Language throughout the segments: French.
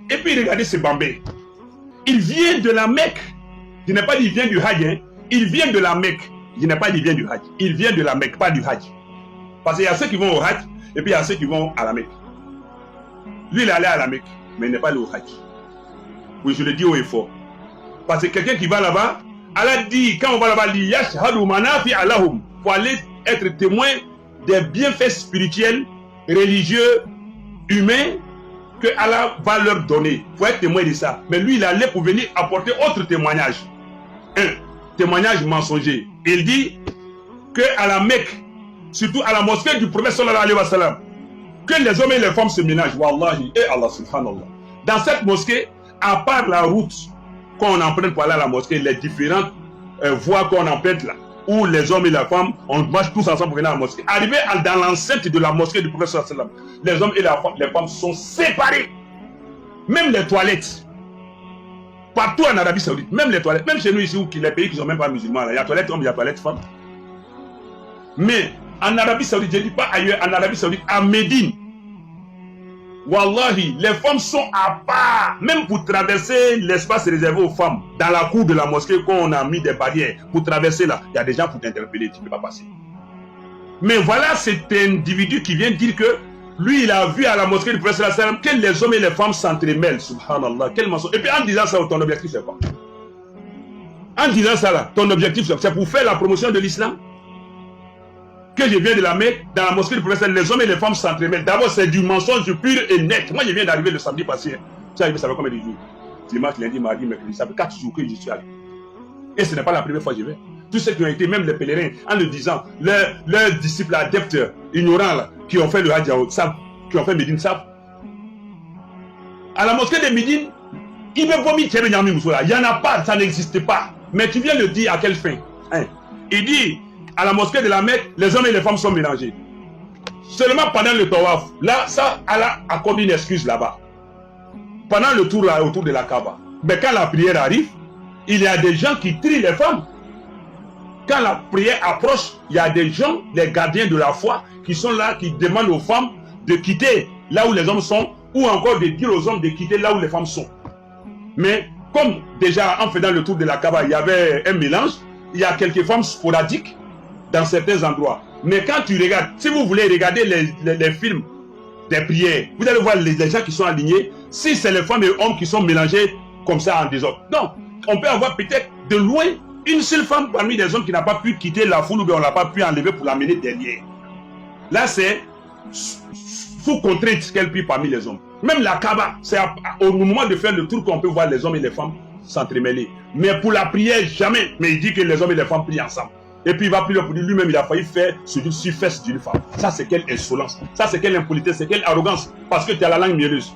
Et puis regardez ce Bambé. Il vient de la Mecque. Je n'ai pas dit il vient du Hajj. Hein. Il vient de la Mecque. Je n'ai pas dit il vient du Hajj. Il vient de la Mecque, pas du Hajj. Parce qu'il y a ceux qui vont au Hajj et puis il y a ceux qui vont à la Mecque. Lui, il est allé à la Mecque, mais il n'est pas allé au Hajj. Oui, je le dis haut et fort. Parce que quelqu'un qui va là-bas, Allah dit, quand on va là-bas, il faut aller être témoin des bienfaits spirituels, religieux, humains, que Allah va leur donner. Il faut être témoin de ça. Mais lui, il allait pour venir apporter autre témoignage. Un témoignage mensonger. Il dit qu'à la Mecque, surtout à la mosquée du prophète sallallahu alayhi wa sallam, que les hommes et les femmes se ménagent. Wallahi, et Allah subhanallah. Dans cette mosquée, à part la route qu'on emprunte pour aller à la mosquée, les différentes voies qu'on emprunte là, où les hommes et les femmes, on marche tous ensemble pour venir à la mosquée. Arrivé dans l'enceinte de la mosquée du prophète sallallahu alayhi wa sallam, les hommes et les femmes sont séparés. Même les toilettes. Partout en Arabie Saoudite, même les toilettes, même chez nous ici, où les pays qui ne sont même pas musulmans, là, il y a toilettes hommes, il y a toilettes femmes. Mais en Arabie Saoudite, je ne dis pas ailleurs, en Arabie Saoudite, à Médine, Wallahi, les femmes sont à part. Même pour traverser l'espace réservé aux femmes, dans la cour de la mosquée, quand on a mis des barrières, pour traverser là, il y a des gens pour t'interpeller, tu ne peux pas passer. Mais voilà cet individu qui vient dire que lui, il a vu à la mosquée du prophète sallallahu alayhi wa sallam que les hommes et les femmes s'entremêlent. Subhanallah, quel mensonge. Et puis en disant ça, ton objectif c'est quoi? En disant ça là, ton objectif c'est pour faire la promotion de l'islam? Que je viens de la Mecque, dans la mosquée du prophète, les hommes et les femmes s'entremêlent. D'abord, c'est du mensonge pur et net. Moi, je viens d'arriver le samedi passé. Tu es arrivé, ça fait combien de jours? Dimanche, lundi, mardi, mercredi. Ça fait 4 jours que je suis allé. Et ce n'est pas la première fois que je vais. Tous ceux qui ont été, même les pèlerins, en le disant, leurs disciples adeptes, ignorants, là, qui ont fait le Hajj, savent, qui ont fait Médine, savent. À la mosquée de Médine, il me vomit Thierry Nyami Moussoula. Il n'y en a pas, ça n'existe pas. Mais tu viens le dire à quelle fin? Hein? Il dit, à la mosquée de la Mecque, les hommes et les femmes sont mélangés. Seulement pendant le tawaf, là, ça, Allah accorde une excuse là-bas. Pendant le tour là, autour de la Kaaba. Mais quand la prière arrive, il y a des gens qui trient les femmes. Quand la prière approche, il y a des gens, les gardiens de la foi, qui sont là, qui demandent aux femmes de quitter là où les hommes sont, ou encore de dire aux hommes de quitter là où les femmes sont. Mais comme déjà en faisant le tour de la Kaaba, il y avait un mélange, il y a quelques femmes sporadiques dans certains endroits. Mais quand tu regardes, si vous voulez regarder les films des prières, vous allez voir les gens qui sont alignés, si c'est les femmes et les hommes qui sont mélangés comme ça en désordre. Non, on peut avoir peut-être de loin une seule femme parmi les hommes qui n'a pas pu quitter la foule ou bien on n'a pas pu enlever pour l'amener derrière. Là, c'est sous contrainte qu'elle prie parmi les hommes. Même la Kaaba, c'est au moment de faire le tour qu'on peut voir les hommes et les femmes s'entremêler. Mais pour la prière, jamais. Mais il dit que les hommes et les femmes prient ensemble. Et puis il va prier pour lui-même, il a failli faire celui sur fesse d'une femme. Ça, c'est quelle insolence. Ça, c'est quelle impolitesse, c'est quelle arrogance. Parce que tu as la langue mielleuse.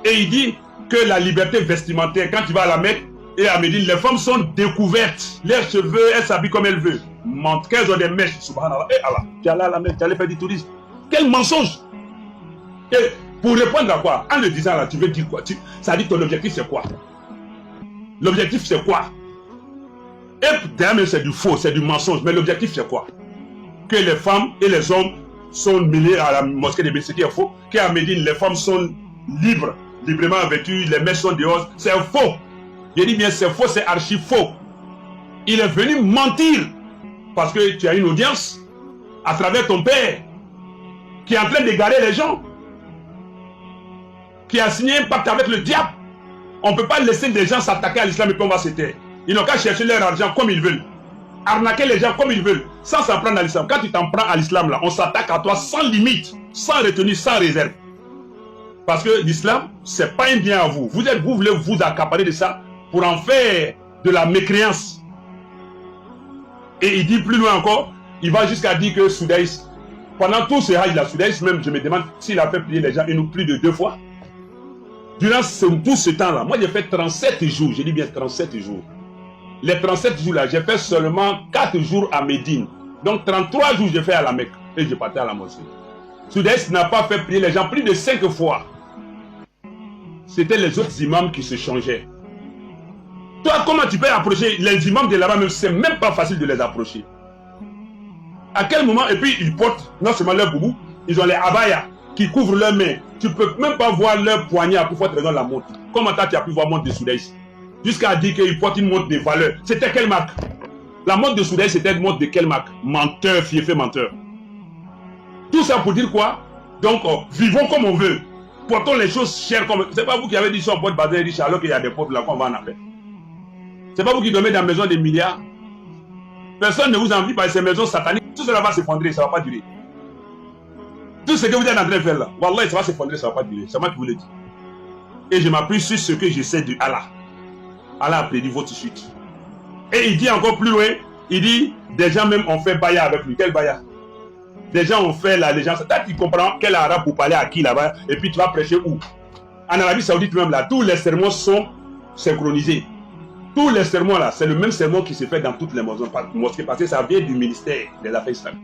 Et il dit que la liberté vestimentaire, quand tu vas à la Mecque et à Médine, les femmes sont découvertes. Leurs cheveux, elles s'habillent comme elles veulent. Montre qu'elles ont des mèches, subhanallah. Et Allah, tu es allé à la Mecque, tu allais faire du tourisme. Quel mensonge. Et pour répondre à quoi? En le disant là, tu veux dire quoi? Ça dit ton objectif c'est quoi? L'objectif c'est quoi? Et derrière c'est du faux, c'est du mensonge. Mais l'objectif c'est quoi? Que les femmes et les hommes sont mêlés à la mosquée de Médine, ce qui est faux. Qu'à Médine, les femmes sont libres, librement vêtues, les mèches sont dehors. C'est faux. Je dis bien c'est faux, c'est archi faux. Il est venu mentir parce que tu as une audience à travers ton père qui est en train d'égarer les gens, qui a signé un pacte avec le diable. On ne peut pas laisser des gens s'attaquer à l'islam et puis on va se taire. Ils n'ont qu'à chercher leur argent comme ils veulent. Arnaquer les gens comme ils veulent, sans s'en prendre à l'islam. Quand tu t'en prends à l'islam, là, on s'attaque à toi sans limite, sans retenue, sans réserve. Parce que l'islam, ce n'est pas un bien à vous. Vous voulez vous accaparer de ça pour en faire de la mécréance. Et il dit plus loin encore, il va jusqu'à dire que Soudaïs, pendant tout ce hajj, la Soudaïs même, je me demande s'il a fait prier les gens une ou plus de 2 fois. Durant tout ce temps-là, moi j'ai fait 37 jours, je dis bien 37 jours. Les 37 jours-là, j'ai fait seulement 4 jours à Médine. Donc 33 jours, j'ai fait à la Mecque. Et je partais à la mosquée. Soudaïs n'a pas fait prier les gens plus de 5 fois. C'était les autres imams qui se changeaient. Toi, comment tu peux approcher les imams de là-bas, même c'est même pas facile de les approcher. À quel moment, et puis ils portent non seulement leur boubou, ils ont les abayas qui couvrent leurs mains. tu ne peux même pas voir leur poignard pour te regarder la montre. Comment tu as pu voir montre de Soudès? Jusqu'à dire qu'il porte une montre de valeur. C'était quelle marque? La montre de Soudès, c'était une montre de quelle marque? Menteur, fiefé, menteur. Tout ça pour dire quoi? Donc, vivons comme on veut. Portons les choses chères comme... C'est pas vous qui avez dit ça en porte bazin riche alors qu'il y a des pauvres là qu'on va en appeler. C'est pas vous qui dormez dans la maison des milliards. Personne ne vous envie par ces maisons sataniques. Tout cela va s'effondrer, ça ne va pas durer. Tout ce que vous êtes en train de faire là, Wallah, ça va s'effondrer, ça ne va pas durer. C'est moi qui vous le dis. Et je m'appuie sur ce que je sais de Allah. Allah a prédit votre suite. Et il dit encore plus loin, il dit, des gens même ont fait baya avec lui. Quel baya? Des gens ont fait l'allégeance. Tu comprends quel arabe pour parler à qui là-bas, et puis tu vas prêcher où? En Arabie Saoudite même là, tous les sermons sont synchronisés. Tous les sermons là, c'est le même sermon qui se fait dans toutes les mosquées parce que ça vient du ministère des Affaires islamiques.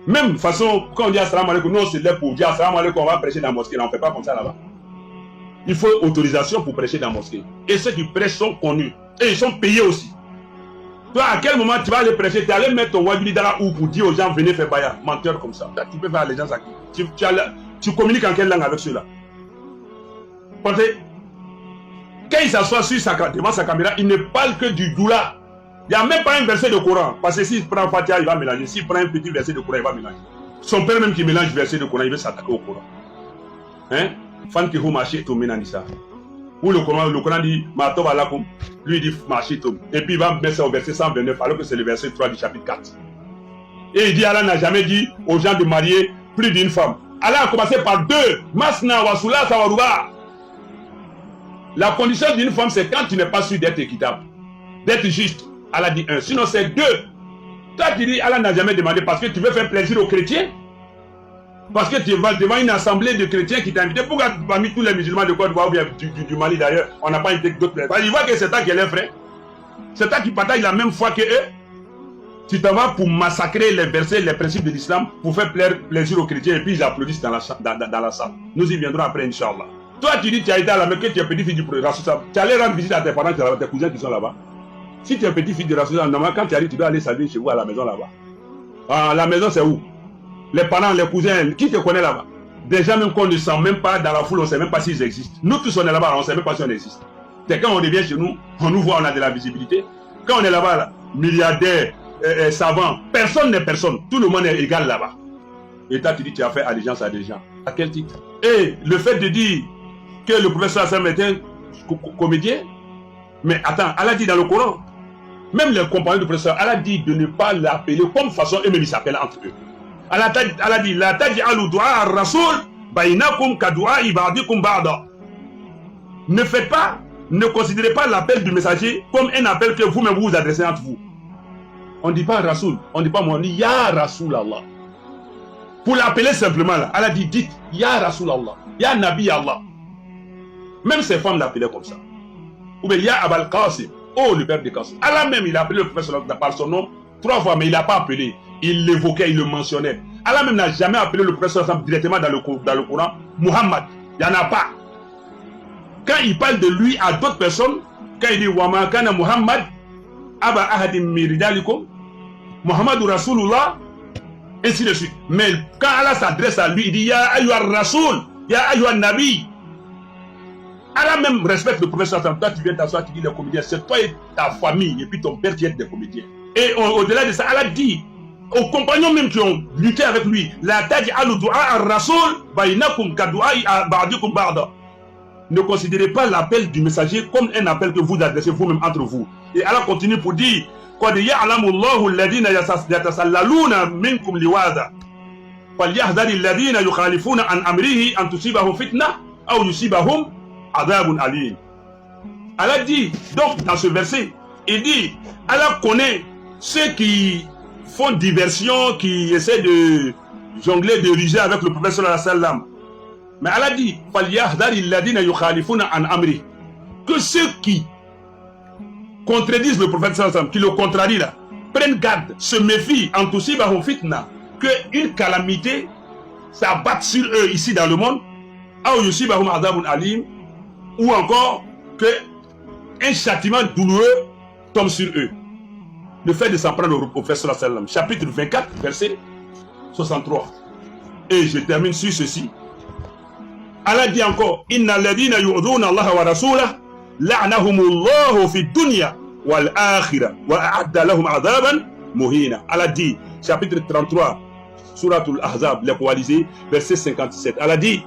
Même de toute façon, quand on dit assalamu alaikum, nous on se lève pour dire assalamu alaikum, on va prêcher dans la mosquée. Là, on ne fait pas comme ça là-bas. Il faut autorisation pour prêcher dans la mosquée. Et ceux qui prêchent sont connus. Et ils sont payés aussi. Toi, à quel moment tu vas aller prêcher? Tu es allé mettre ton wabili dans la ou pour dire aux gens venez faire baya. Menteur comme ça. Tu peux faire allégeance à qui? Tu communiques en quelle langue avec ceux-là? Parce que quand il s'assoit devant sa caméra, il ne parle que du doula. Il n'y a même pas un verset de Coran. Parce que s'il prend Fatiha, il va mélanger. S'il prend un petit verset de Coran, il va mélanger. Son père même qui mélange verset de Coran, il veut s'attaquer au Coran. Hein? Fankihu machitum minanisa. Où le Coran dit Matov alakum, lui dit machitum. Et puis il va mettre ça au verset 129, alors que c'est le verset 3 du chapitre 4. Et il dit Allah n'a jamais dit aux gens de marier plus d'une femme. Allah a commencé par deux. Masna wa sulasa wa ruba. La condition d'une femme, c'est quand tu n'es pas sûr d'être équitable, d'être juste. Allah dit un. Sinon, c'est deux. Toi, tu dis, Allah n'a jamais demandé parce que tu veux faire plaisir aux chrétiens. Parce que tu vas devant une assemblée de chrétiens qui t'a invité. Pourquoi parmi tous les musulmans de Côte d'Ivoire ou bien du Mali d'ailleurs, on n'a pas invité d'autres frères? Il voit que c'est toi qui est leur frère. C'est toi qui partage la même foi que eux. Tu t'en vas pour massacrer les versets, les principes de l'islam, pour faire plaisir aux chrétiens et puis ils applaudissent dans la salle. Nous y viendrons après, Inch'Allah. Toi, tu dis que tu as été à la Mecque, tu es petit-fils du prophète. Tu allais rendre visite à tes parents, tes cousins qui sont là-bas. Si tu es petit-fils de Rasul, normalement, quand tu arrives, tu dois aller saluer chez vous à la maison là-bas. Ah, la maison, c'est où? Les parents, les cousins, qui te connaît là-bas? Des gens même qu'on ne sent même pas dans la foule, on ne sait même pas s'ils existent. Nous tous, on est là-bas, on ne sait même pas si on existe. C'est quand on revient chez nous, on nous voit, on a de la visibilité. Quand on est là-bas, là, milliardaires, savants, personne n'est personne. Tout le monde est égal là-bas. Et toi, tu dis que tu as fait allégeance à des gens. À quel titre? Et le fait de dire que le professeur Hassan était un comédien, mais attends, Allah dit dans le Coran, même les compagnons du professeur, Allah dit de ne pas l'appeler comme façon eux-mêmes ils s'appellent entre eux. Allah dit la taj'alu du'a ar-rasul bainakum ka du'a ibadikum ba'da. Ne faites pas, ne considérez pas l'appel du messager comme un appel que vous-même vous adressez entre vous. On ne dit pas Rasoul, on ne dit pas moi, on dit Ya Rasoul Allah. Pour l'appeler simplement là, Allah dit dites Ya Rasoul Allah, Ya Nabi Allah. Même ces femmes l'appelaient comme ça. Ou bien Ya Abal Qasim, oh le père de Qasim. Allah même il a appelé le professeur par son nom 3 fois, mais il n'a pas appelé. Il l'évoquait, il le mentionnait. Allah même n'a jamais appelé le professeur directement dans le Coran Muhammad. Il n'y en a pas. Quand il parle de lui à d'autres personnes, quand il dit Wama kana Muhammad Aba ahadim miridalikum Muhammadur Rasulullah, ainsi de suite. Mais quand Allah s'adresse à lui, il dit Ya ayyuhar Rasoul, Ya ayyuhan Nabi. Allah même respecte le professeur. Toi, tu viens t'asseoir, tu dis les comédiens, c'est toi et ta famille, et puis ton père qui est des comédiens. Et au-delà de ça, Allah dit aux compagnons même qui ont lutté avec lui, La taj'alu du'a ar-rasul bainakum ka du'a ba'dikum ba'da. Ne considérez pas l'appel du messager comme un appel que vous adressez vous-même entre vous. Et Allah continue pour dire Qad ya'lamu Allahu alladhina yatasallaluna minkum liwaza falyahdhari alladhina yukhalifuna an amrihi an tusibahum fitna aw yusibahum adhabun alim. Allah dit donc dans ce verset, il dit Allah connaît ceux qui font diversion, qui essaient de jongler, de ruser avec le prophète sallallahu alayhi wa sallam. Mais Allah dit que ceux qui contredisent le prophète sallallahu alayhi wa sallam, qui le contrarient là, prennent garde, se méfient, fitna, que une calamité s'abatte sur eux ici dans le monde, ou encore que un châtiment douloureux tombe sur eux. Le fait de s'en prendre au prophète sallallahu alayhi wa sallam, chapitre 24, verset 63. Et je termine sur ceci. Allah dit encore, Inna alladhina yu'dhuna Allah wa rasulahu la'nahumullahu fi dunya wal akhirah wa a'adda lahum 'adaban muhina. Allah dit, chapitre 33, Suratul Ahzab, les coalisés, verset 57. Allah dit,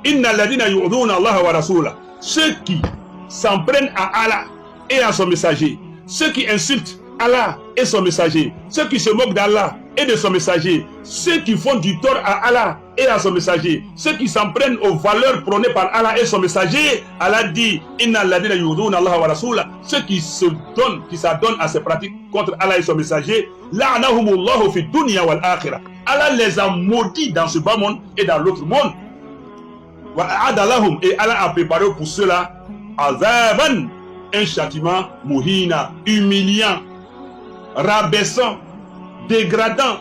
Inna alladhina yu'dhuna Allah wa rasulahu, ceux qui s'en prennent à Allah et à son messager, ceux qui insultent Allah et son messager, ceux qui se moquent d'Allah et de son messager, ceux qui font du tort à Allah et à son messager, ceux qui s'en prennent aux valeurs prônées par Allah et son messager, Allah dit, Inna alladhina yu'dhuna Allah wa rasulahu, ceux qui s'adonnent à ces pratiques contre Allah et son messager, la'nahumullahu fi dunya wal akhirah. Allah les a maudits dans ce bas monde et dans l'autre monde. Wa a'adda lahum, et Allah a préparé pour cela azaban, un châtiment muhina, humiliant, rabaissant, dégradant.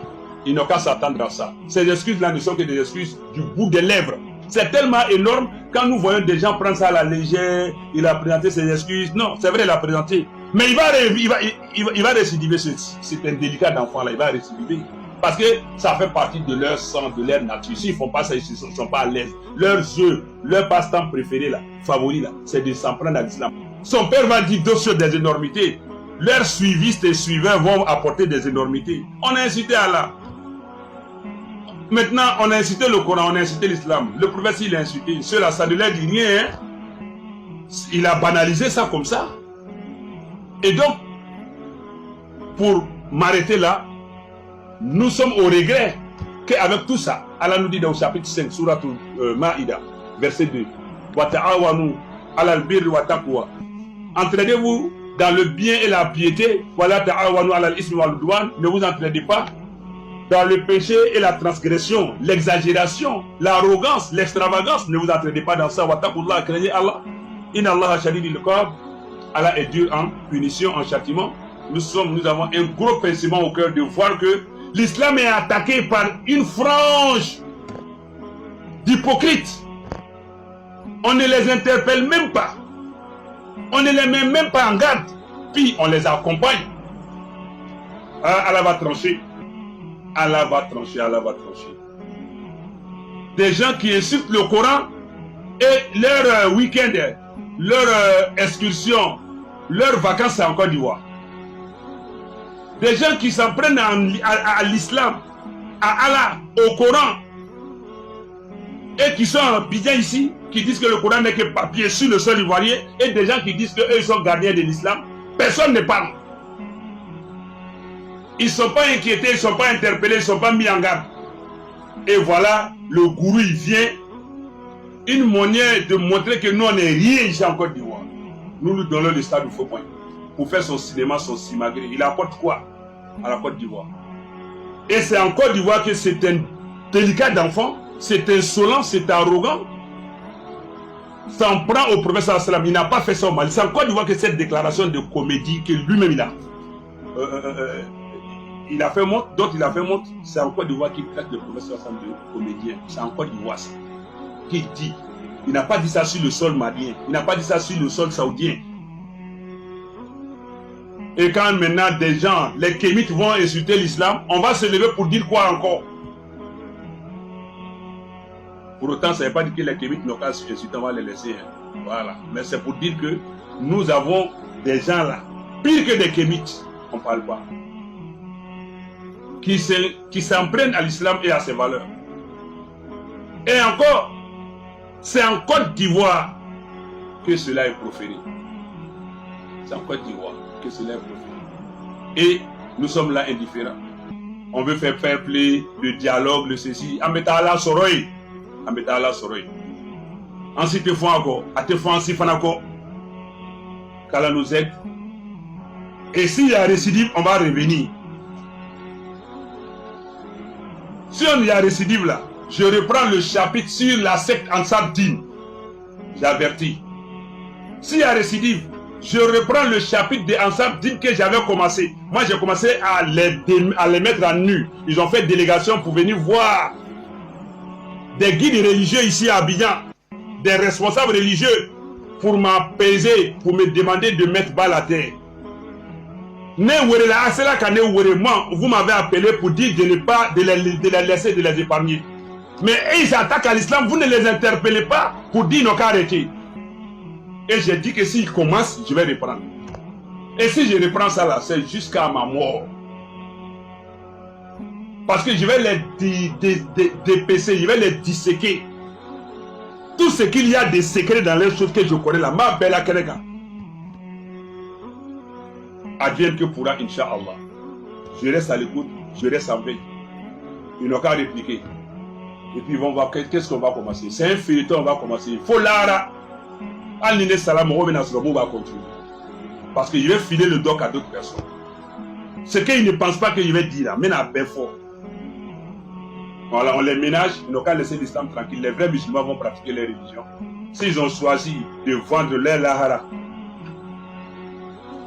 Ils n'ont qu'à s'attendre à ça. Ces excuses-là ne sont que des excuses du bout des lèvres. C'est tellement énorme quand nous voyons des gens prendre ça à la légère. Il a présenté ses excuses. Non, c'est vrai, il a présenté. Mais il va récidiver. C'est un délicat d'enfant là. Il va récidiver. Parce que ça fait partie de leur sang, de leur nature. S'ils ne font pas ça, ils ne sont pas à l'aise. Leur jeu, leur passe-temps préféré là, favori là, c'est de s'en prendre à l'islam. Son père va dire d'autres choses, des énormités. Leurs suivistes et suiveurs vont apporter des énormités. On a incité Allah. Maintenant, on a incité le Coran, on a incité l'islam. Le prophète, il a incité. Cela, ça ne leur dit rien. Hein? Il a banalisé ça comme ça. Et donc, pour m'arrêter là, nous sommes au regret qu'avec tout ça, Allah nous dit dans le chapitre 5, Suratul Maïda, verset 2, wa ta'awanu alal birri wa taqwa. Entraînez-vous dans le bien et la piété, wala ta'awanu alal ismi wal udwan. Ne vous entraînez pas dans le péché et la transgression, l'exagération, l'arrogance, l'extravagance. Ne vous entraînez pas dans ça. Wa taqullah, craignez Allah. Inna Allah shadidul iqab. Allah est dur en punition, en châtiment. Nous avons un gros pincement au cœur de voir que l'islam est attaqué par une frange d'hypocrites. On ne les interpelle même pas. On ne les met même pas en garde. Puis on les accompagne. Allah va trancher. Allah va trancher, Allah va trancher. Des gens qui insultent le Coran et leur week-end, leur excursion, leurs vacances en Côte d'Ivoire. Des gens qui s'en prennent à l'islam, à Allah, au Coran, et qui sont bien ici, qui disent que le Coran n'est que papier sur le sol ivoirien, et des gens qui disent qu'eux ils sont gardiens de l'islam. Personne ne parle. Ils ne sont pas inquiétés, ils ne sont pas interpellés, ils ne sont pas mis en garde. Et voilà, le gourou il vient, une manière de montrer que nous on n'est rien ici en Côte d'Ivoire. Nous lui donnons le stade du faux point pour faire son cinéma, son simagré. Il apporte quoi à la Côte d'Ivoire? Et c'est en Côte d'Ivoire que c'est un délicat d'enfant, c'est insolent, c'est arrogant. S'en prend au professeur Assalam, il n'a pas fait ça au Mali. C'est en Côte d'Ivoire que cette déclaration de comédie que lui-même il a fait montre, d'autres il a fait montre. C'est en Côte d'Ivoire qu'il traite le professeur Assalam de comédien. C'est en Côte d'Ivoire ça. Qu'il dit. Il n'a pas dit ça sur le sol malien. Il n'a pas dit ça sur le sol saoudien. Et quand maintenant des gens, les kémites vont insulter l'islam, on va se lever pour dire quoi encore? Pour autant, ça ne veut pas dire que les kémites n'ont qu'à insulter, on va les laisser. Hein. Voilà. Mais c'est pour dire que nous avons des gens là, pire que des kémites, on ne parle pas, qui s'en prennent à l'islam et à ses valeurs. Et encore, c'est en Côte d'Ivoire que cela est proféré. C'est en Côte d'Ivoire que cela est proféré. Et nous sommes là indifférents. On veut faire fair play, le dialogue, le ceci. Ametala Soroy. Ametala Soroy. Ensuite, te font encore. A te font ainsi, fan encore. Qu'Allah nous aide. Et s'il y a récidive, on va revenir. Si on y a récidive là, je reprends le chapitre sur la secte Ansar Din. J'avertis. S'il y a récidive, je reprends le chapitre de Ansar Din que j'avais commencé. Moi, j'ai commencé à les mettre en nu. Ils ont fait délégation pour venir voir des guides religieux ici à Abidjan, des responsables religieux pour m'apaiser, pour me demander de mettre bas la terre. Vous m'avez appelé pour dire de les laisser, de les épargner. Mais ils attaquent à l'islam, vous ne les interpellez pas pour dire non qu'à arrêter. Et j'ai dit que s'ils commencent, je vais reprendre. Et si je reprends ça là, c'est jusqu'à ma mort. Parce que je vais les dépêcher, je vais les disséquer. Tout ce qu'il y a de secrets dans les choses que je connais là, ma belle Akerega. Advienne que pourra, Inch'Allah. Je reste à l'écoute, je reste en veille. Ils n'ont qu'à répliquer. Et puis ils vont voir qu'est-ce qu'on va commencer. C'est un feuilleton, on va commencer. Il faut l'ara. Al-Nine Salam, on va continuer. Parce que je vais filer le doc à d'autres personnes. Ce qu'ils ne pensent pas que je vais dire là, mais à peine fort. Voilà, on les ménage, ils n'ont qu'à laisser l'islam tranquille. Les vrais musulmans vont pratiquer leur religion. S'ils ont choisi de vendre leur lahara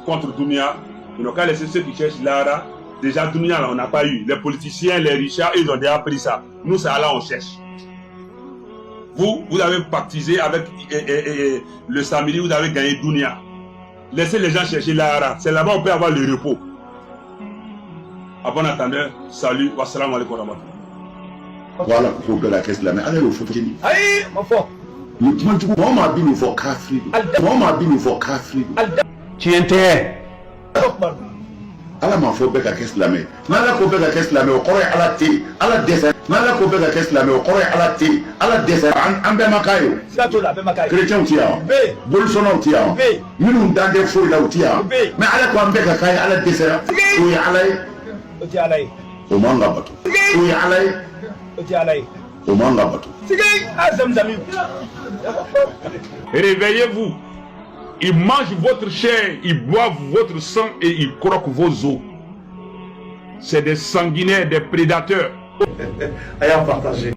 contre Dunia, ils n'ont qu'à laisser ceux qui cherchent lahara. Déjà, Dunia, là, on n'a pas eu. Les politiciens, les richards, ils ont déjà pris ça. Nous, ça là, on cherche. Vous avez pactisé avec le Samiri, vous avez gagné Dunia. Laissez les gens chercher lahara. C'est là-bas on peut avoir le repos. À bon entendeur, salut, wassalamu alaikum wa rahmatullah. Voilà, il faut que la caisse de la main. Allez, il faut qu'il y ait. Aïe, mon fort. Moi, ma bille, il faut kafri. Moi, ma bille, il faut kafri. Tu es Ala ma fo bɛɛ ka kɛ silamɛ n'ala ko bɛɛ ka kɛ silamɛ o kɔrɔ ye ala tɛ yen ala dɛsɛ n'ala ko bɛɛ ka kɛ silamɛ o kɔrɔ ye ala tɛ yen ala dɛsɛ an bɛɛ ma k'a ye o kerecɛnw ti yan o bolisɔnnaw ti yan o minnu dan tɛ foyi la u ti yan o mɛ ala ko an bɛɛ ka k'a ye ala dɛsɛra o ye ala ye o man ka bato o ye ala ye o man ka bato. Réveillez-vous. Ils mangent votre chair, ils boivent votre sang et ils croquent vos os. C'est des sanguinaires, des prédateurs. Ayant partagé.